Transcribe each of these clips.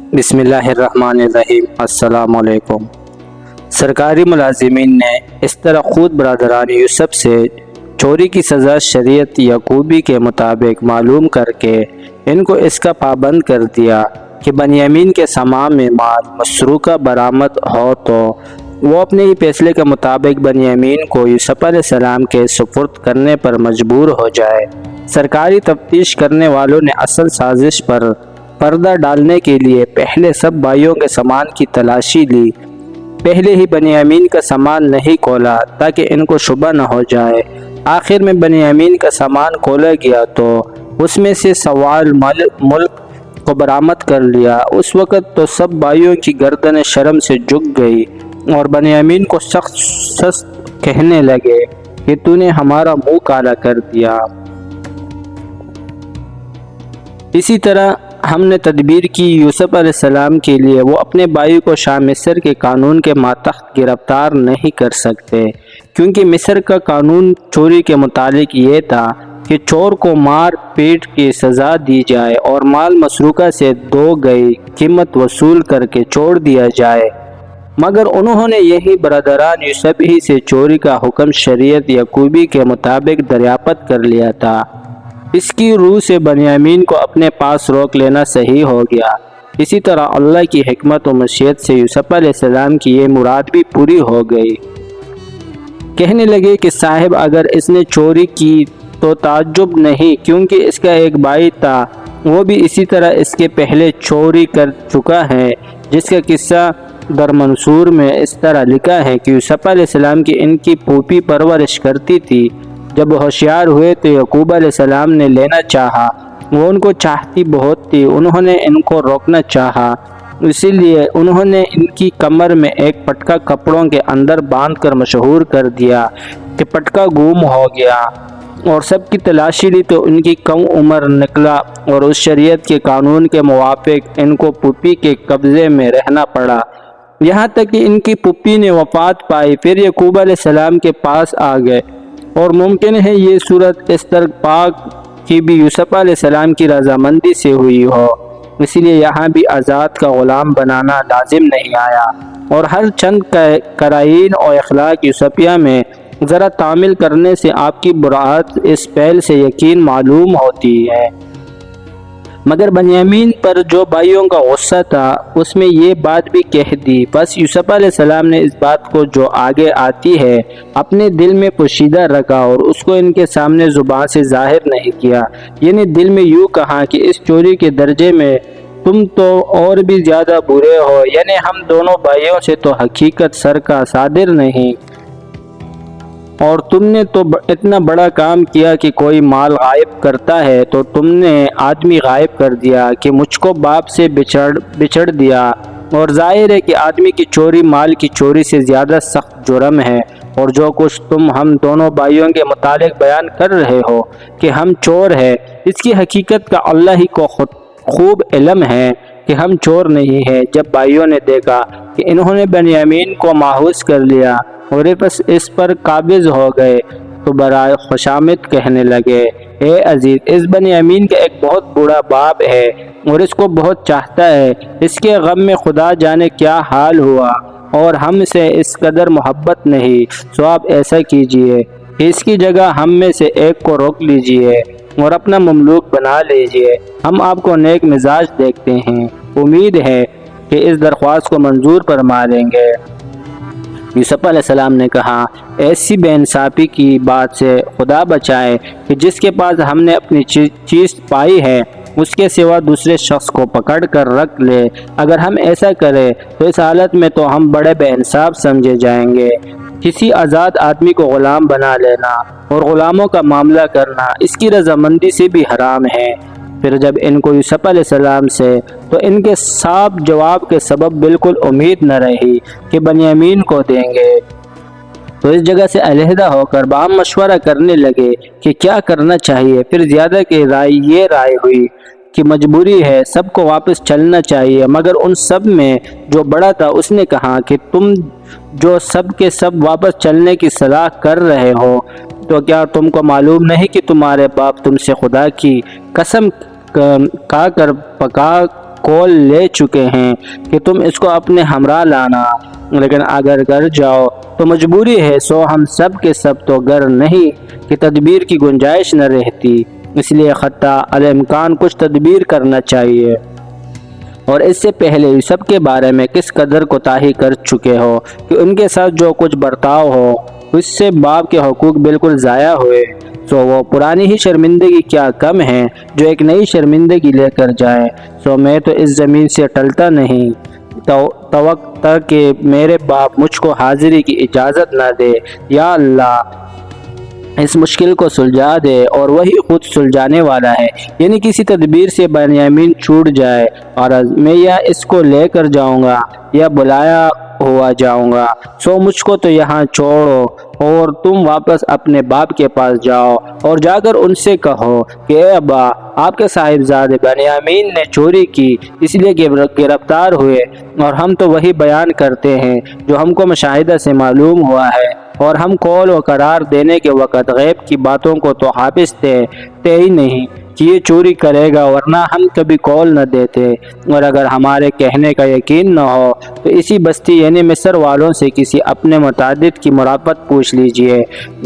بسم اللہ الرحمن الرحیم۔ السلام علیکم۔ سرکاری ملازمین نے اس طرح خود برادران یوسف سے چوری کی سزا شریعت یعقوبی کے مطابق معلوم کر کے ان کو اس کا پابند کر دیا کہ بنیامین کے سامان میں مال مسروقہ برآمد ہو تو وہ اپنے ہی فیصلے کے مطابق بنیامین کو یوسف علیہ السلام کے سپرد کرنے پر مجبور ہو جائے۔ سرکاری تفتیش کرنے والوں نے اصل سازش پر پردہ ڈالنے کے لیے پہلے سب بھائیوں کے سامان کی تلاشی لی۔ پہلے ہی بنیامین کا سامان نہیں کھولا تاکہ ان کو شبہ نہ ہو جائے۔ آخر میں بنیامین کا سامان کھولا گیا تو اس میں سے سوال ملک کو برآمد کر لیا۔ اس وقت تو سب بھائیوں کی گردنیں شرم سے جھک گئی اور بنیامین کو سخت کہنے لگے کہ تو نے ہمارا منہ کالا کر دیا۔ اسی طرح ہم نے تدبیر کی یوسف علیہ السلام کے لیے وہ اپنے بھائی کو شاہ مصر کے قانون کے ماتحت گرفتار نہیں کر سکتے، کیونکہ مصر کا قانون چوری کے متعلق یہ تھا کہ چور کو مار پیٹ کی سزا دی جائے اور مال مسروقہ سے 2 گئی قیمت وصول کر کے چھوڑ دیا جائے، مگر انہوں نے یہی برادران یوسف ہی سے چوری کا حکم شریعت یعقوبی کے مطابق دریافت کر لیا تھا۔ اس کی روح سے بنیامین کو اپنے پاس روک لینا صحیح ہو گیا۔ اسی طرح اللہ کی حکمت و مشیت سے یوسف علیہ السلام کی یہ مراد بھی پوری ہو گئی۔ کہنے لگے کہ صاحب اگر اس نے چوری کی تو تعجب نہیں، کیونکہ اس کا ایک بھائی تھا، وہ بھی اسی طرح اس کے پہلے چوری کر چکا ہے، جس کا قصہ در منصور میں اس طرح لکھا ہے کہ یوسف علیہ السلام کی ان کی پھوپھی پرورش کرتی تھی۔ جب ہوشیار ہوئے تو یعقوب علیہ السلام نے لینا چاہا، وہ ان کو چاہتی بہت تھی، انہوں نے ان کو روکنا چاہا، اسی لیے انہوں نے ان کی کمر میں ایک پٹکا کپڑوں کے اندر باندھ کر مشہور کر دیا کہ پٹکا گم ہو گیا، اور سب کی تلاشی لی تو ان کی کم عمر نکلا اور اس شریعت کے قانون کے موافق ان کو پھوپھی کے قبضے میں رہنا پڑا، یہاں تک کہ ان کی پھوپھی نے وفات پائی۔ پھر یعقوب علیہ السلام کے پاس آ گئے، اور ممکن ہے یہ صورت اس طرح پاک کی بھی یوسف علیہ السلام کی رضامندی سے ہوئی ہو، اسی لیے یہاں بھی آزاد کا غلام بنانا لازم نہیں آیا، اور ہر چند قرائن اور اخلاق یوسفیہ میں ذرا تعمیل کرنے سے آپ کی براعت اس پہل سے یقین معلوم ہوتی ہے۔ مگر بنیامین پر جو بھائیوں کا غصہ تھا اس میں یہ بات بھی کہہ دی، بس یوسف علیہ السلام نے اس بات کو جو آگے آتی ہے اپنے دل میں پوشیدہ رکھا اور اس کو ان کے سامنے زبان سے ظاہر نہیں کیا، یعنی دل میں یوں کہا کہ اس چوری کے درجے میں تم تو اور بھی زیادہ برے ہو، یعنی ہم دونوں بھائیوں سے تو حقیقت سر کا صادر نہیں، اور تم نے تو اتنا بڑا کام کیا کہ کوئی مال غائب کرتا ہے تو تم نے آدمی غائب کر دیا کہ مجھ کو باپ سے بچھڑ دیا، اور ظاہر ہے کہ آدمی کی چوری مال کی چوری سے زیادہ سخت جرم ہے، اور جو کچھ تم ہم دونوں بھائیوں کے متعلق بیان کر رہے ہو کہ ہم چور ہیں، اس کی حقیقت کا اللہ ہی کو خوب علم ہے کہ ہم چور نہیں ہیں۔ جب بھائیوں نے دیکھا کہ انہوں نے بنیامین کو ماحوس کر لیا اور اس پر قابض ہو گئے تو برائے خوشامد کہنے لگے، اے عزیز، اس بنیامین کا ایک بہت بڑا باپ ہے اور اس کو بہت چاہتا ہے، اس کے غم میں خدا جانے کیا حال ہوا، اور ہم سے اس قدر محبت نہیں، سو آپ ایسا کیجئے کہ اس کی جگہ ہم میں سے ایک کو روک لیجئے اور اپنا مملوک بنا لیجئے، ہم آپ کو نیک مزاج دیکھتے ہیں، امید ہے کہ اس درخواست کو منظور فرما لیں گے۔ یوسف علیہ السلام نے کہا، ایسی بے انصافی کی بات سے خدا بچائے کہ جس کے پاس ہم نے اپنی چیز پائی ہے اس کے سوا دوسرے شخص کو پکڑ کر رکھ لے، اگر ہم ایسا کریں تو اس حالت میں تو ہم بڑے بے انصاف سمجھے جائیں گے۔ کسی آزاد آدمی کو غلام بنا لینا اور غلاموں کا معاملہ کرنا اس کی رضامندی سے بھی حرام ہے۔ پھر جب ان کو یوسف علیہ السلام سے تو ان کے صاف جواب کے سبب بالکل امید نہ رہی کہ بنیامین کو دیں گے، تو اس جگہ سے علیحدہ ہو کر باہم مشورہ کرنے لگے کہ کیا کرنا چاہیے۔ پھر زیادہ کی رائے ہوئی کہ مجبوری ہے، سب کو واپس چلنا چاہیے، مگر ان سب میں جو بڑا تھا اس نے کہا کہ تم جو سب کے سب واپس چلنے کی صلاح کر رہے ہو تو کیا تم کو معلوم نہیں کہ تمہارے باپ تم سے خدا کی قسم کھا کر پکا کال لے چکے ہیں کہ تم اس کو اپنے ہمراہ لانا، لیکن اگر گھر جاؤ تو مجبوری ہے، سو ہم سب کے سب تو گھر نہیں کہ تدبیر کی گنجائش نہ رہتی، اس لیے خطہ الامکان کچھ تدبیر کرنا چاہیے۔ اور اس سے پہلے یوسف کے بارے میں کس قدر کوتاہی کر چکے ہو کہ ان کے ساتھ جو کچھ برتاؤ ہو اس سے باپ کے حقوق بالکل ضائع ہوئے، سو وہ پرانی ہی شرمندگی کیا کم ہے جو ایک نئی شرمندگی لے کر جائے۔ سو میں تو اس زمین سے ٹلتا نہیں توقع کہ میرے باپ مجھ کو حاضری کی اجازت نہ دے۔ یا اللہ اس مشکل کو سلجھا دے، اور وہی خود سلجھانے والا ہے، یعنی کسی تدبیر سے بنیامین چھوٹ جائے اور میں یا اس کو لے کر جاؤں گا یا بلایا ہوا جاؤں گا، سو مجھ کو تو یہاں چھوڑو اور تم واپس اپنے باپ کے پاس جاؤ اور جا کر ان سے کہو کہ اے ابا، آپ کے صاحبزادے بنیامین نے چوری کی اس لیے گرفتار ہوئے، اور ہم تو وہی بیان کرتے ہیں جو ہم کو مشاہدہ سے معلوم ہوا ہے، اور ہم قول و قرار دینے کے وقت غیب کی باتوں کو تو حافظ تھے ہی نہیں کہ یہ چوری کرے گا، ورنہ ہم کبھی قول نہ دیتے، اور اگر ہمارے کہنے کا یقین نہ ہو تو اسی بستی یعنی مصر والوں سے کسی اپنے متعدد کی مراقبت پوچھ لیجئے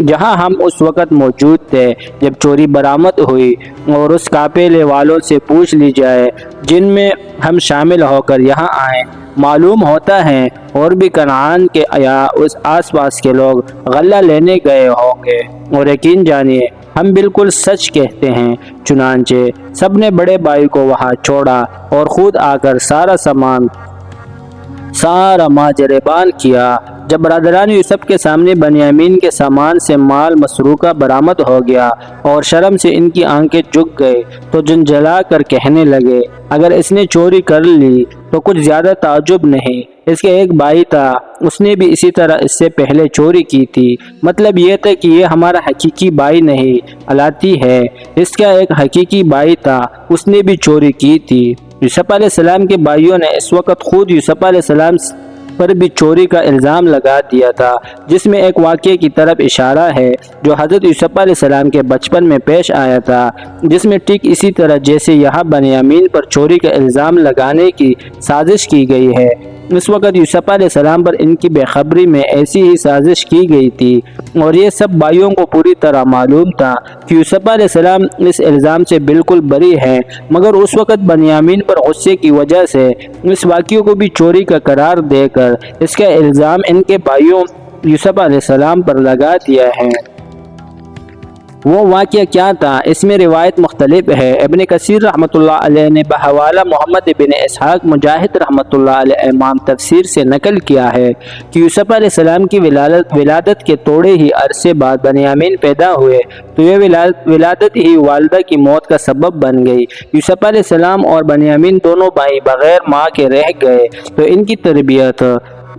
جہاں ہم اس وقت موجود تھے جب چوری برآمد ہوئی، اور اس قافلے والوں سے پوچھ لی جائے جن میں ہم شامل ہو کر یہاں آئے، معلوم ہوتا ہے اور بھی کنعان کے یا اس آس پاس کے لوگ غلہ لینے گئے ہوں گے، اور یقین جانیے ہم بالکل سچ کہتے ہیں۔ چنانچہ سب نے بڑے بھائی کو وہاں چھوڑا اور خود آ کر سارا ماجربان کیا۔ جب برادران یوسف کے سامنے بنیامین کے سامان سے مال مسروقہ برآمد ہو گیا اور شرم سے ان کی آنکھیں جھک گئے تو جھنجھلا کر کہنے لگے، اگر اس نے چوری کر لی تو کچھ زیادہ تعجب نہیں، اس کے ایک بھائی تھا، اس نے بھی اسی طرح اس سے پہلے چوری کی تھی، مطلب یہ تھا کہ یہ ہمارا حقیقی بھائی نہیں الاتی ہے، اس کا ایک حقیقی بھائی تھا، اس نے بھی چوری کی تھی۔ یوسف علیہ السلام کے بھائیوں نے اس وقت خود یوسف علیہ السلام پر بھی چوری کا الزام لگا دیا تھا، جس میں ایک واقعے کی طرف اشارہ ہے جو حضرت یوسف علیہ السلام کے بچپن میں پیش آیا تھا، جس میں ٹھیک اسی طرح جیسے یہاں بنیامین پر چوری کا الزام لگانے کی سازش کی گئی ہے، اس وقت یوسف علیہ السلام پر ان کی بے خبری میں ایسی ہی سازش کی گئی تھی، اور یہ سب بھائیوں کو پوری طرح معلوم تھا کہ یوسف علیہ السلام اس الزام سے بالکل بری ہیں، مگر اس وقت بنیامین پر غصے کی وجہ سے اس واقعے کو بھی چوری کا قرار دے کر اس کا الزام ان کے بھائیوں یوسف علیہ السلام پر لگا دیا ہے۔ وہ واقعہ کیا تھا؟ اس میں روایت مختلف ہے۔ ابن کثیر رحمۃ اللہ علیہ نے بحوالہ محمد بن اسحاق مجاہد رحمۃ اللہ علیہ امام تفسیر سے نقل کیا ہے کہ یوسف علیہ السلام کی ولادت کے تھوڑے ہی عرصے بعد بنیامین پیدا ہوئے تو یہ ولادت ہی والدہ کی موت کا سبب بن گئی۔ یوسف علیہ السلام اور بنیامین دونوں بھائی بغیر ماں کے رہ گئے تو ان کی تربیت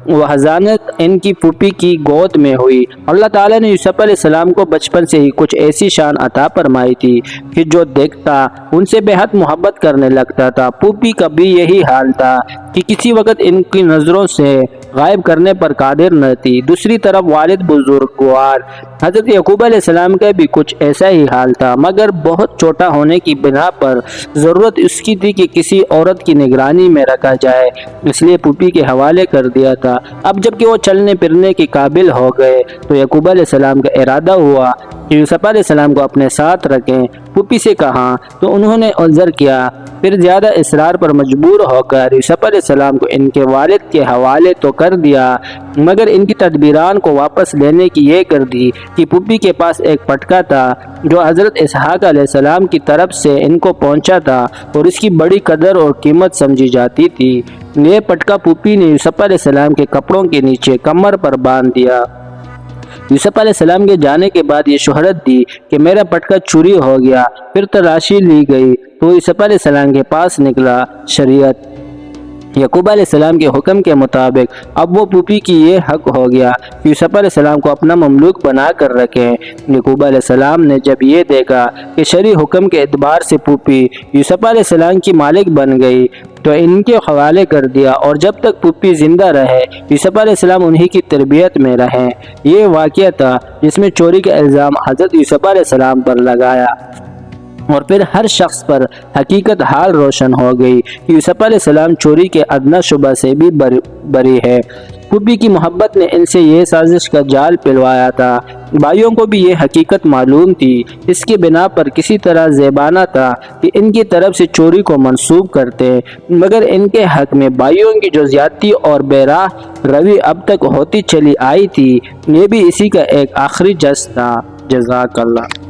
و حضانت ان کی پھوپھی کی گود میں ہوئی۔ اللہ تعالیٰ نے یوسف علیہ السلام کو بچپن سے ہی کچھ ایسی شان عطا فرمائی تھی کہ جو دیکھتا ان سے بے حد محبت کرنے لگتا تھا۔ پھوپھی کا بھی یہی حال تھا کہ کسی وقت ان کی نظروں سے غائب کرنے پر قادر نہ تھی۔ دوسری طرف والد بزرگوار حضرت یعقوب علیہ السلام کا بھی کچھ ایسا ہی حال تھا، مگر بہت چھوٹا ہونے کی بنا پر ضرورت اس کی تھی کہ کسی عورت کی نگرانی میں رکھا جائے، اس لیے پھوپھی کے حوالے کر دیا تھا۔ اب جب کہ وہ چلنے پھرنے کے قابل ہو گئے تو یعقوب علیہ السلام کا ارادہ ہوا کہ یوسف علیہ السلام کو اپنے ساتھ رکھیں۔ پھوپھی سے کہا تو انہوں نے عذر کیا، پھر زیادہ اصرار پر مجبور ہو کر یوسف علیہ السلام کو ان کے والد کے حوالے تو کر دیا، مگر ان کی تدبیران کو واپس لینے کی یہ کر دی کہ پھوپھی کے پاس ایک پٹکا تھا جو حضرت اسحاق علیہ السلام کی طرف سے ان کو پہنچا تھا اور اس کی بڑی قدر اور قیمت سمجھی جاتی تھی۔ یہ پٹکا پھوپھی نے یوسف علیہ السلام کے کپڑوں کے نیچے کمر پر باندھ دیا۔ یوسف علیہ السلام کے جانے کے بعد یہ شہرت دی کہ میرا پٹکا چوری ہو گیا۔ پھر تلاشی لی گئی تو یوسف علیہ السلام کے پاس نکلا۔ شریعت یعقوب علیہ السلام کے حکم کے مطابق اب وہ پھوپھی کی یہ حق ہو گیا کہ یوسف علیہ السلام کو اپنا مملوک بنا کر رکھیں۔ یعقوب علیہ السلام نے جب یہ دیکھا کہ شرعی حکم کے اعتبار سے پھوپھی یوسف علیہ السلام کی مالک بن گئی تو ان کے حوالے کر دیا، اور جب تک پھوپھی زندہ رہے یوسف علیہ السلام انہی کی تربیت میں رہیں۔ یہ واقعہ تھا جس میں چوری کا الزام حضرت یوسف علیہ السلام پر لگایا۔ اور پھر ہر شخص پر حقیقت حال روشن ہو گئی کہ یوسف علیہ السلام چوری کے ادنیٰ شبہ سے بھی بری ہے۔ پھوپھی کی محبت نے ان سے یہ سازش کا جال پلوایا تھا۔ بھائیوں کو بھی یہ حقیقت معلوم تھی، اس کی بنا پر کسی طرح زیبانہ تھا کہ ان کی طرف سے چوری کو منسوب کرتے، مگر ان کے حق میں بھائیوں کی جو زیادتی اور بے راہ روی اب تک ہوتی چلی آئی تھی، یہ بھی اسی کا ایک آخری جز تھا۔ جزاک اللہ۔